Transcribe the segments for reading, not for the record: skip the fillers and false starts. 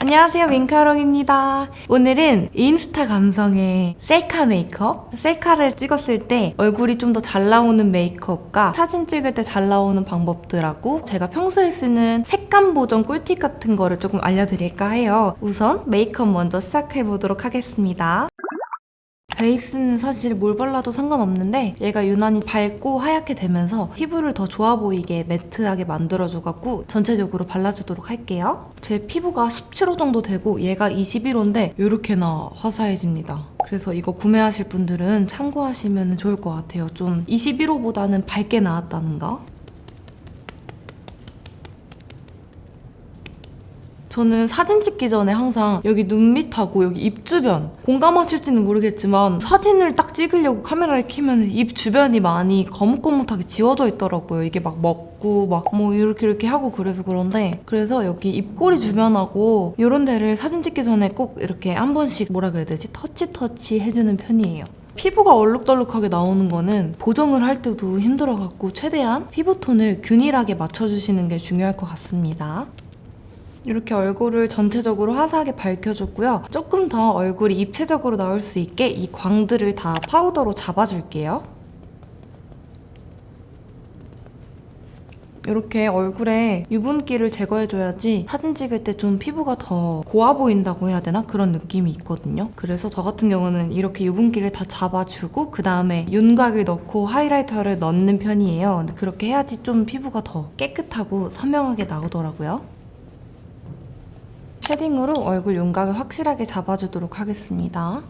안녕하세요, 민카롱입니다. 오늘은 인스타 감성의 셀카 메이크업? 셀카를 찍었을 때 얼굴이 좀 더 잘 나오는 메이크업과 사진 찍을 때 잘 나오는 방법들하고 제가 평소에 쓰는 색감 보정 꿀팁 같은 거를 조금 알려드릴까 해요. 우선 메이크업 먼저 시작해보도록 하겠습니다. 베이스는 사실 뭘 발라도 상관없는데 얘가 유난히 밝고 하얗게 되면서 피부를 더 좋아 보이게 매트하게 만들어줘갖고 전체적으로 발라주도록 할게요. 제 피부가 17호 정도 되고 얘가 21호인데 이렇게나 화사해집니다. 그래서 이거 구매하실 분들은 참고하시면 좋을 것 같아요. 좀 21호보다는 밝게 나왔다는 거. 저는 사진 찍기 전에 항상 여기 눈 밑하고 여기 입 주변, 공감하실지는 모르겠지만 사진을 딱 찍으려고 카메라를 켜면 입 주변이 많이 거뭇거뭇하게 지워져 있더라고요. 이게 막 먹고 막 뭐 이렇게 하고 그래서 여기 입꼬리 주변하고 이런 데를 사진 찍기 전에 꼭 이렇게 한 번씩 뭐라 그래야 되지? 터치 해주는 편이에요. 피부가 얼룩덜룩하게 나오는 거는 보정을 할 때도 힘들어갖고 최대한 피부톤을 균일하게 맞춰주시는 게 중요할 것 같습니다. 이렇게 얼굴을 전체적으로 화사하게 밝혀줬고요. 조금 더 얼굴이 입체적으로 나올 수 있게 이 광들을 다 파우더로 잡아줄게요. 이렇게 얼굴에 유분기를 제거해줘야지 사진 찍을 때 좀 피부가 더 고와 보인다고 해야 되나? 그런 느낌이 있거든요. 그래서 저 같은 경우는 이렇게 유분기를 다 잡아주고 그 다음에 윤곽을 넣고 하이라이터를 넣는 편이에요. 근데 그렇게 해야지 좀 피부가 더 깨끗하고 선명하게 나오더라고요. 쉐딩으로 얼굴 윤곽을 확실하게 잡아주도록 하겠습니다.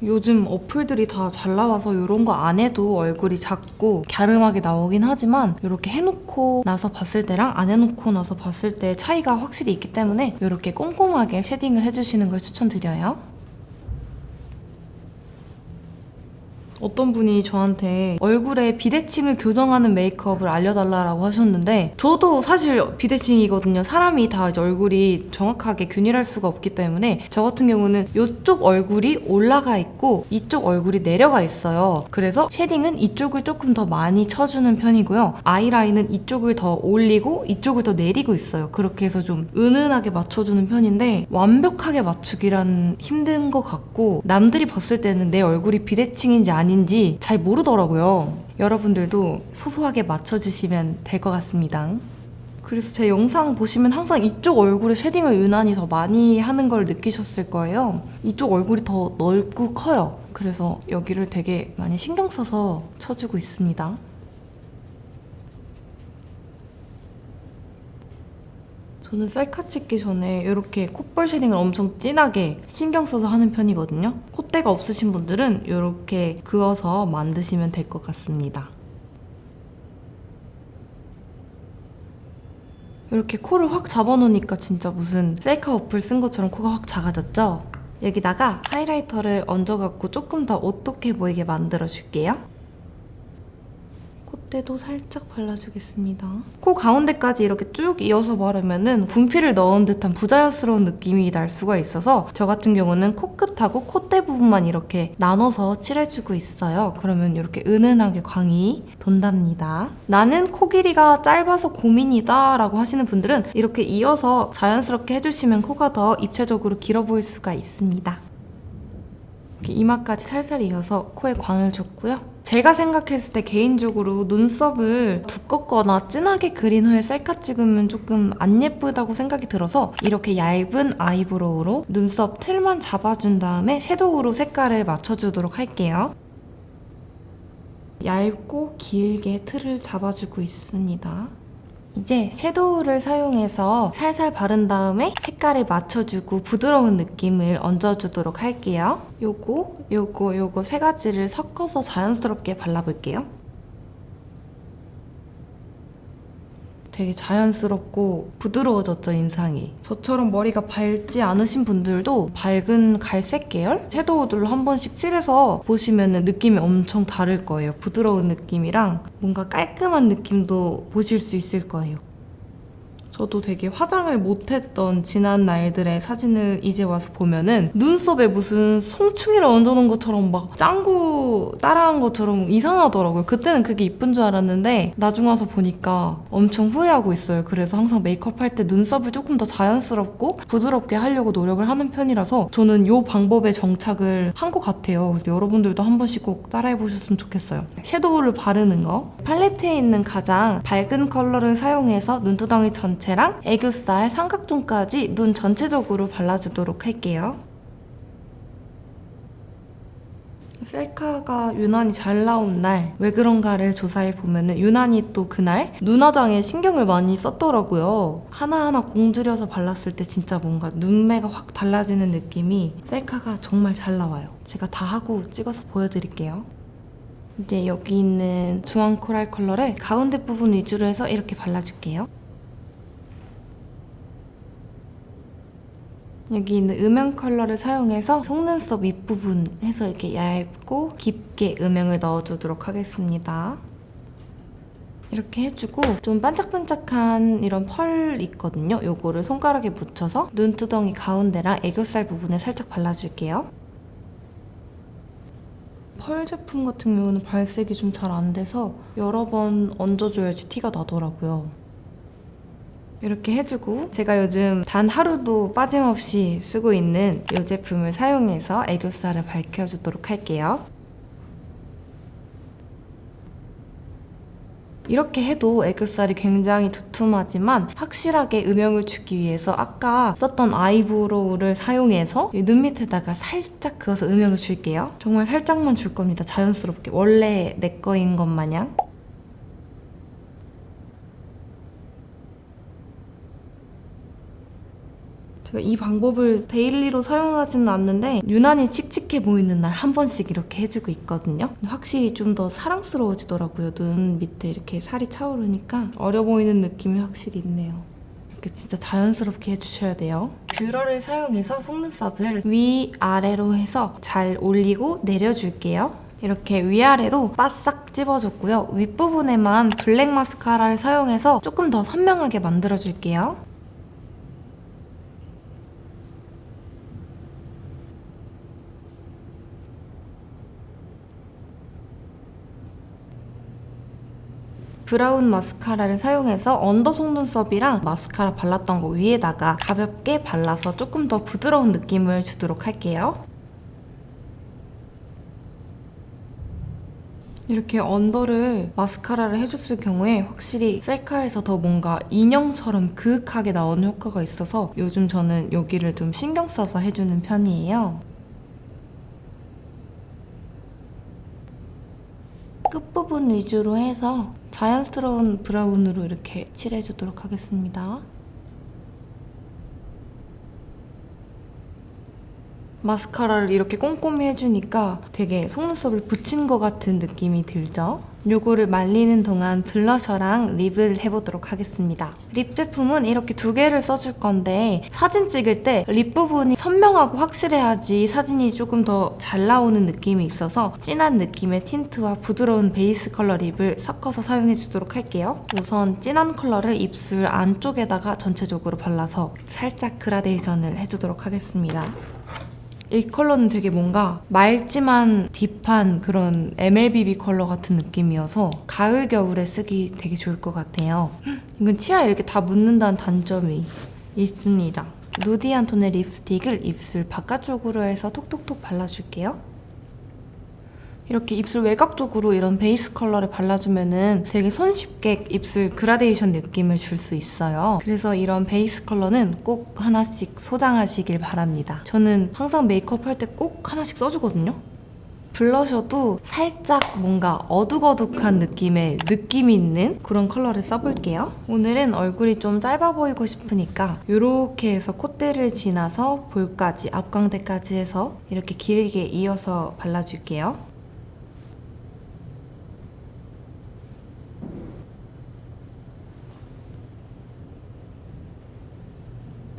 요즘 어플들이 다 잘 나와서 이런 거 안 해도 얼굴이 작고 갸름하게 나오긴 하지만 이렇게 해놓고 나서 봤을 때랑 안 해놓고 나서 봤을 때 차이가 확실히 있기 때문에 이렇게 꼼꼼하게 쉐딩을 해주시는 걸 추천드려요. 어떤 분이 저한테 얼굴에 비대칭을 교정하는 메이크업을 알려달라고 하셨는데 저도 사실 비대칭이거든요. 사람이 다 이제 얼굴이 정확하게 균일할 수가 없기 때문에 저 같은 경우는 이쪽 얼굴이 올라가 있고 이쪽 얼굴이 내려가 있어요. 그래서 쉐딩은 이쪽을 조금 더 많이 쳐주는 편이고요. 아이라인은 이쪽을 더 올리고 이쪽을 더 내리고 있어요. 그렇게 해서 좀 은은하게 맞춰주는 편인데 완벽하게 맞추기란 힘든 것 같고 남들이 봤을 때는 내 얼굴이 비대칭인지 아닌지 잘 모르더라고요. 여러분들도 소소하게 맞춰주시면 될 것 같습니다. 그래서 제 영상 보시면 항상 이쪽 얼굴에 쉐딩을 유난히 더 많이 하는 걸 느끼셨을 거예요. 이쪽 얼굴이 더 넓고 커요. 그래서 여기를 되게 많이 신경 써서 쳐주고 있습니다. 저는 셀카 찍기 전에 이렇게 콧볼 쉐딩을 엄청 진하게 신경 써서 하는 편이거든요. 콧대가 없으신 분들은 이렇게 그어서 만드시면 될 것 같습니다. 이렇게 코를 확 잡아놓으니까 진짜 무슨 셀카 어플 쓴 것처럼 코가 확 작아졌죠? 여기다가 하이라이터를 얹어갖고 조금 더 오똑해 보이게 만들어줄게요. 콧대도 살짝 발라주겠습니다. 코 가운데까지 이렇게 쭉 이어서 바르면은 분필을 넣은 듯한 부자연스러운 느낌이 날 수가 있어서 저 같은 경우는 코끝하고 콧대 부분만 이렇게 나눠서 칠해주고 있어요. 그러면 이렇게 은은하게 광이 돈답니다. 나는 코 길이가 짧아서 고민이다 라고 하시는 분들은 이렇게 이어서 자연스럽게 해주시면 코가 더 입체적으로 길어 보일 수가 있습니다. 이렇게 이마까지 살살 이어서 코에 광을 줬고요. 제가 생각했을 때 개인적으로 눈썹을 두껍거나 진하게 그린 후에 셀카 찍으면 조금 안 예쁘다고 생각이 들어서 이렇게 얇은 아이브로우로 눈썹 틀만 잡아준 다음에 섀도우로 색깔을 맞춰주도록 할게요. 얇고 길게 틀을 잡아주고 있습니다. 이제 섀도우를 사용해서 살살 바른 다음에 색깔을 맞춰주고 부드러운 느낌을 얹어주도록 할게요. 요거 세 가지를 섞어서 자연스럽게 발라볼게요. 되게 자연스럽고 부드러워졌죠, 인상이. 저처럼 머리가 밝지 않으신 분들도 밝은 갈색 계열 섀도우들로 한 번씩 칠해서 보시면 느낌이 엄청 다를 거예요. 부드러운 느낌이랑 뭔가 깔끔한 느낌도 보실 수 있을 거예요. 저도 되게 화장을 못했던 지난 날들의 사진을 이제 와서 보면은 눈썹에 무슨 송충이를 얹어놓은 것처럼 막 짱구 따라한 것처럼 이상하더라고요. 그때는 그게 이쁜 줄 알았는데 나중 와서 보니까 엄청 후회하고 있어요. 그래서 항상 메이크업 할 때 눈썹을 조금 더 자연스럽고 부드럽게 하려고 노력을 하는 편이라서 저는 이 방법에 정착을 한 것 같아요. 그래서 여러분들도 한 번씩 꼭 따라해보셨으면 좋겠어요. 섀도우를 바르는 거. 팔레트에 있는 가장 밝은 컬러를 사용해서 눈두덩이 전체랑 애교살, 삼각존까지 눈 전체적으로 발라주도록 할게요. 셀카가 유난히 잘 나온 날 왜 그런가를 조사해보면 유난히 또 그날 눈화장에 신경을 많이 썼더라고요. 하나하나 공들여서 발랐을 때 진짜 뭔가 눈매가 확 달라지는 느낌이 셀카가 정말 잘 나와요. 제가 다 하고 찍어서 보여드릴게요. 이제 여기 있는 주황 코랄 컬러를 가운데 부분 위주로 해서 이렇게 발라줄게요. 여기 있는 음영 컬러를 사용해서 속눈썹 윗부분 해서 이렇게 얇고 깊게 음영을 넣어주도록 하겠습니다. 이렇게 해주고 좀 반짝반짝한 이런 펄 있거든요. 요거를 손가락에 묻혀서 눈두덩이 가운데랑 애교살 부분에 살짝 발라줄게요. 펄 제품 같은 경우는 발색이 좀 잘 안 돼서 여러 번 얹어줘야지 티가 나더라고요. 이렇게 해주고 제가 요즘 단 하루도 빠짐없이 쓰고 있는 이 제품을 사용해서 애교살을 밝혀주도록 할게요. 이렇게 해도 애교살이 굉장히 두툼하지만 확실하게 음영을 주기 위해서 아까 썼던 아이브로우를 사용해서 눈 밑에다가 살짝 그어서 음영을 줄게요. 정말 살짝만 줄 겁니다. 자연스럽게. 원래 내 거인 것 마냥. 이 방법을 데일리로 사용하지는 않는데 유난히 칙칙해 보이는 날 한 번씩 이렇게 해주고 있거든요. 확실히 좀 더 사랑스러워지더라고요. 눈 밑에 이렇게 살이 차오르니까 어려 보이는 느낌이 확실히 있네요. 이렇게 진짜 자연스럽게 해주셔야 돼요. 뷰러를 사용해서 속눈썹을 위아래로 해서 잘 올리고 내려줄게요. 이렇게 위아래로 바싹 찝어줬고요. 윗부분에만 블랙 마스카라를 사용해서 조금 더 선명하게 만들어줄게요. 브라운 마스카라를 사용해서 언더 속눈썹이랑 마스카라 발랐던 거 위에다가 가볍게 발라서 조금 더 부드러운 느낌을 주도록 할게요. 이렇게 언더를 마스카라를 해줬을 경우에 확실히 셀카에서 더 뭔가 인형처럼 그윽하게 나오는 효과가 있어서 요즘 저는 여기를 좀 신경 써서 해주는 편이에요. 끝부분 위주로 해서 자연스러운 브라운으로 이렇게 칠해주도록 하겠습니다. 마스카라를 이렇게 꼼꼼히 해주니까 되게 속눈썹을 붙인 것 같은 느낌이 들죠? 요거를 말리는 동안 블러셔랑 립을 해보도록 하겠습니다. 립 제품은 이렇게 2개를 써줄 건데 사진 찍을 때 립 부분이 선명하고 확실해야지 사진이 조금 더 잘 나오는 느낌이 있어서 진한 느낌의 틴트와 부드러운 베이스 컬러 립을 섞어서 사용해주도록 할게요. 우선 진한 컬러를 입술 안쪽에다가 전체적으로 발라서 살짝 그라데이션을 해주도록 하겠습니다. 이 컬러는 되게 뭔가 맑지만 딥한 그런 MLBB 컬러 같은 느낌이어서 가을, 겨울에 쓰기 되게 좋을 것 같아요. 이건 치아에 이렇게 다 묻는다는 단점이 있습니다. 누디한 톤의 립스틱을 입술 바깥쪽으로 해서 톡톡톡 발라줄게요. 이렇게 입술 외곽 쪽으로 이런 베이스 컬러를 발라주면은 되게 손쉽게 입술 그라데이션 느낌을 줄 수 있어요. 그래서 이런 베이스 컬러는 꼭 하나씩 소장하시길 바랍니다. 저는 항상 메이크업 할 때 꼭 하나씩 써주거든요. 블러셔도 살짝 뭔가 어둑어둑한 느낌의 느낌 있는 그런 컬러를 써볼게요. 오늘은 얼굴이 좀 짧아 보이고 싶으니까 이렇게 해서 콧대를 지나서 볼까지, 앞광대까지 해서 이렇게 길게 이어서 발라줄게요.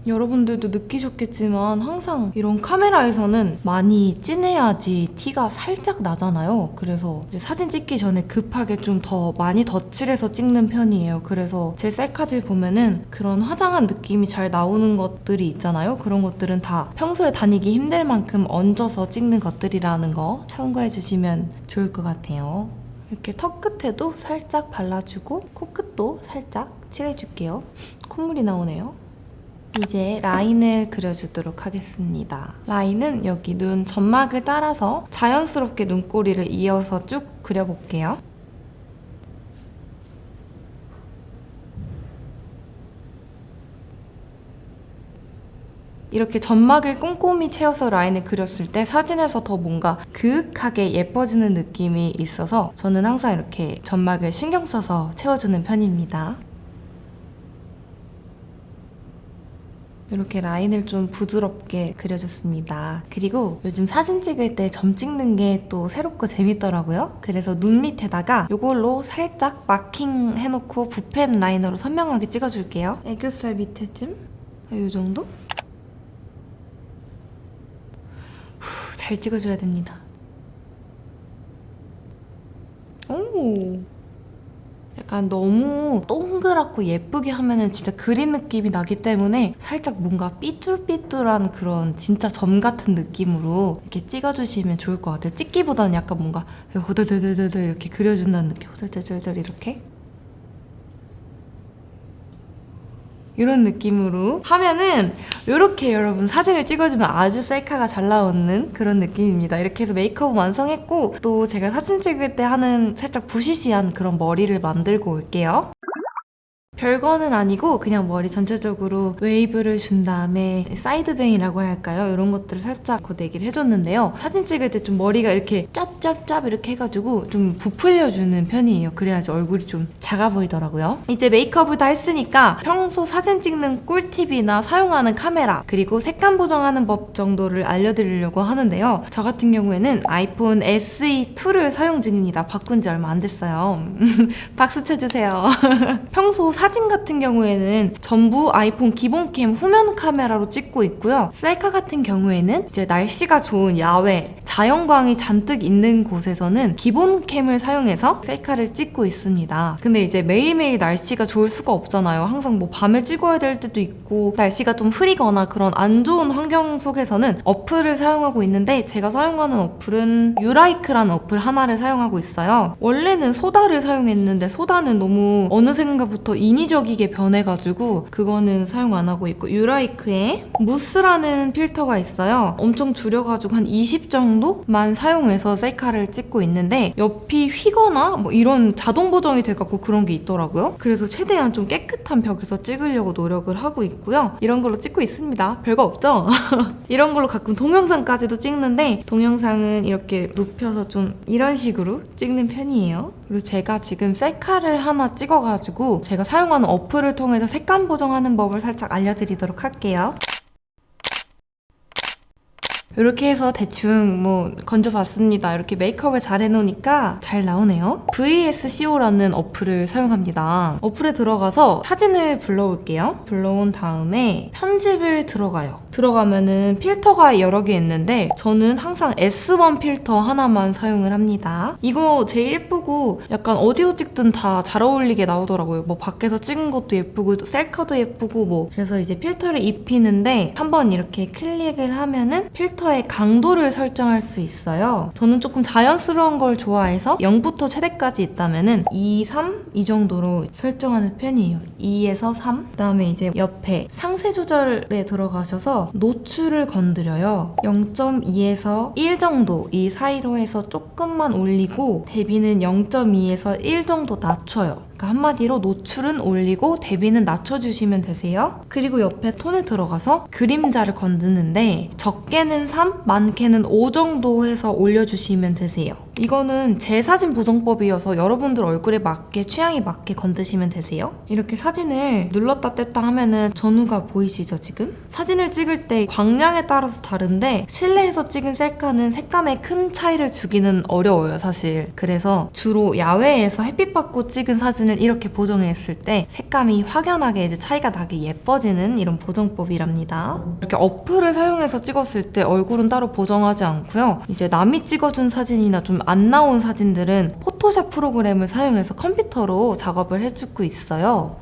여러분들도 느끼셨겠지만 항상 이런 카메라에서는 많이 진해야지 티가 살짝 나잖아요. 그래서 이제 사진 찍기 전에 급하게 좀 더 많이 덧칠해서 찍는 편이에요. 그래서 제 셀카들 보면은 그런 화장한 느낌이 잘 나오는 것들이 있잖아요. 그런 것들은 다 평소에 다니기 힘들 만큼 얹어서 찍는 것들이라는 거 참고해 주시면 좋을 것 같아요. 이렇게 턱 끝에도 살짝 발라주고 코끝도 살짝 칠해줄게요. 콧물이 나오네요. 이제 라인을 그려주도록 하겠습니다. 라인은 여기 눈 점막을 따라서 자연스럽게 눈꼬리를 이어서 쭉 그려볼게요. 이렇게 점막을 꼼꼼히 채워서 라인을 그렸을 때 사진에서 더 뭔가 그윽하게 예뻐지는 느낌이 있어서 저는 항상 이렇게 점막을 신경 써서 채워주는 편입니다. 이렇게 라인을 좀 부드럽게 그려줬습니다. 그리고 요즘 사진 찍을 때 점 찍는 게 또 새롭고 재밌더라고요. 그래서 눈 밑에다가 이걸로 살짝 마킹 해놓고 붓펜 라이너로 선명하게 찍어줄게요. 애교살 밑에쯤? 이 정도? 잘 찍어줘야 됩니다. 오, 약간 너무 동그랗고 예쁘게 하면은 진짜 그린 느낌이 나기 때문에 살짝 뭔가 삐뚤삐뚤한 그런 진짜 점 같은 느낌으로 이렇게 찍어주시면 좋을 것 같아요. 찍기보다는 약간 뭔가 호들들들들 이렇게 그려준다는 느낌. 호들들들들 이렇게. 이런 느낌으로 하면은 이렇게 여러분 사진을 찍어주면 아주 셀카가 잘 나오는 그런 느낌입니다. 이렇게 해서 메이크업 완성했고 또 제가 사진 찍을 때 하는 살짝 부시시한 그런 머리를 만들고 올게요. 별거는 아니고 그냥 머리 전체적으로 웨이브를 준 다음에 사이드뱅이라고 할까요? 이런 것들을 살짝 고데기를 해줬는데요. 사진 찍을 때 좀 머리가 이렇게 짭짭짭 이렇게 해가지고 좀 부풀려주는 편이에요. 그래야지 얼굴이 좀 작아 보이더라고요. 이제 메이크업을 다 했으니까 평소 사진 찍는 꿀팁이나 사용하는 카메라 그리고 색감 보정하는 법 정도를 알려드리려고 하는데요. 저 같은 경우에는 아이폰 SE2를 사용 중입니다. 바꾼 지 얼마 안 됐어요. 박수 쳐주세요. 평소 사진 같은 경우에는 전부 아이폰 기본캠 후면 카메라로 찍고 있고요. 셀카 같은 경우에는 이제 날씨가 좋은 야외, 자연광이 잔뜩 있는 곳에서는 기본캠을 사용해서 셀카를 찍고 있습니다. 근데 이제 매일매일 날씨가 좋을 수가 없잖아요. 항상 뭐 밤에 찍어야 될 때도 있고 날씨가 좀 흐리거나 그런 안 좋은 환경 속에서는 어플을 사용하고 있는데 제가 사용하는 어플은 유라이크라는 어플 하나를 사용하고 있어요. 원래는 소다를 사용했는데 소다는 너무 어느샌가부터 인위적이게 변해가지고 그거는 사용 안 하고 있고 유라이크에 무스라는 필터가 있어요. 엄청 줄여가지고 한 20 정도만 사용해서 셀카를 찍고 있는데 옆이 휘거나 뭐 이런 자동 보정이 돼갖고 그런 게 있더라고요. 그래서 최대한 좀 깨끗한 벽에서 찍으려고 노력을 하고 있고요. 이런 걸로 찍고 있습니다. 별거 없죠? 이런 걸로 가끔 동영상까지도 찍는데 동영상은 이렇게 눕혀서 좀 이런 식으로 찍는 편이에요. 그리고 제가 지금 셀카를 하나 찍어가지고 제가 사용하는 어플을 통해서 색감 보정하는 법을 살짝 알려드리도록 할게요. 이렇게 해서 대충 뭐 건져봤습니다. 이렇게 메이크업을 잘 해놓으니까 잘 나오네요. VSCO라는 어플을 사용합니다. 어플에 들어가서 사진을 불러올게요. 불러온 다음에 편집을 들어가요. 들어가면은 필터가 여러 개 있는데 저는 항상 S1 필터 하나만 사용을 합니다. 이거 제일 예쁘고 약간 어디서 찍든 다 잘 어울리게 나오더라고요. 뭐 밖에서 찍은 것도 예쁘고 셀카도 예쁘고 뭐 그래서 이제 필터를 입히는데 한번 이렇게 클릭을 하면은 필터의 강도를 설정할 수 있어요. 저는 조금 자연스러운 걸 좋아해서 0부터 최대까지 있다면은 2, 3 이 정도로 설정하는 편이에요. 2에서 3. 그다음에 이제 옆에 상세 조절에 들어가셔서 노출을 건드려요. 0.2에서 1 정도 이 사이로 해서 조금만 올리고 대비는 0.2에서 1 정도 낮춰요. 그러니까 한마디로 노출은 올리고 대비는 낮춰주시면 되세요. 그리고 옆에 톤에 들어가서 그림자를 건드는데 적게는 3, 많게는 5 정도 해서 올려주시면 되세요. 이거는 제 사진 보정법이어서 여러분들 얼굴에 맞게 취향에 맞게 건드시면 되세요. 이렇게 사진을 눌렀다 뗐다 하면은 전후가 보이시죠 지금? 사진을 찍을 때 광량에 따라서 다른데 실내에서 찍은 셀카는 색감에 큰 차이를 주기는 어려워요 사실. 그래서 주로 야외에서 햇빛 받고 찍은 사진을 사진을 이렇게 보정했을 때 색감이 확연하게 이제 차이가 나게 예뻐지는 이런 보정법이랍니다. 이렇게 어플을 사용해서 찍었을 때 얼굴은 따로 보정하지 않고요. 이제 남이 찍어준 사진이나 좀 안 나온 사진들은 포토샵 프로그램을 사용해서 컴퓨터로 작업을 해주고 있어요.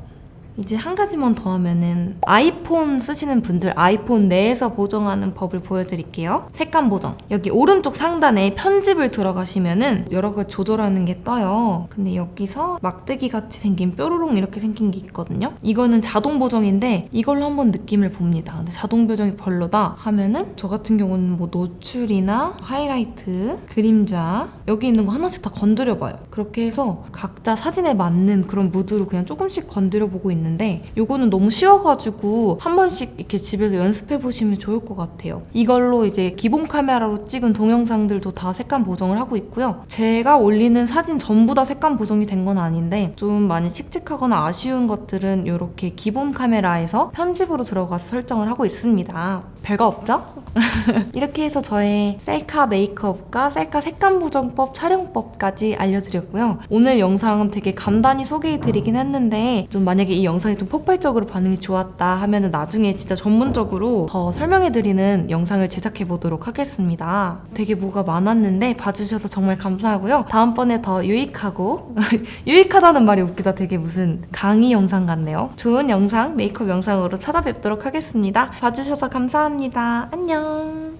이제 한 가지만 더 하면은 아이폰 쓰시는 분들 아이폰 내에서 보정하는 법을 보여드릴게요. 색감 보정. 여기 오른쪽 상단에 편집을 들어가시면은 여러 가지 조절하는 게 떠요. 근데 여기서 막대기 같이 생긴 뾰로롱 이렇게 생긴 게 있거든요. 이거는 자동 보정인데 이걸로 한번 느낌을 봅니다. 근데 자동 보정이 별로다 하면은 저 같은 경우는 뭐 노출이나 하이라이트, 그림자 여기 있는 거 하나씩 다 건드려봐요. 그렇게 해서 각자 사진에 맞는 그런 무드로 그냥 조금씩 건드려보고 있는데 요거는 너무 쉬워가지고 한 번씩 이렇게 집에서 연습해보시면 좋을 것 같아요. 이걸로 이제 기본 카메라로 찍은 동영상들도 다 색감 보정을 하고 있고요. 제가 올리는 사진 전부 다 색감 보정이 된 건 아닌데 좀 많이 칙칙하거나 아쉬운 것들은 이렇게 기본 카메라에서 편집으로 들어가서 설정을 하고 있습니다. 별거 없죠? 이렇게 해서 저의 셀카 메이크업과 셀카 색감 보정법, 촬영법까지 알려드렸고요. 오늘 영상은 되게 간단히 소개해드리긴 했는데 좀 만약에 이 영상이 좀 폭발적으로 반응이 좋았다 하면은 나중에 진짜 전문적으로 더 설명해드리는 영상을 제작해보도록 하겠습니다. 되게 뭐가 많았는데 봐주셔서 정말 감사하고요. 다음번에 더 유익하고 유익하다는 말이 웃기다. 되게 무슨 강의 영상 같네요. 좋은 영상, 메이크업 영상으로 찾아뵙도록 하겠습니다. 봐주셔서 감사합니다. 안녕.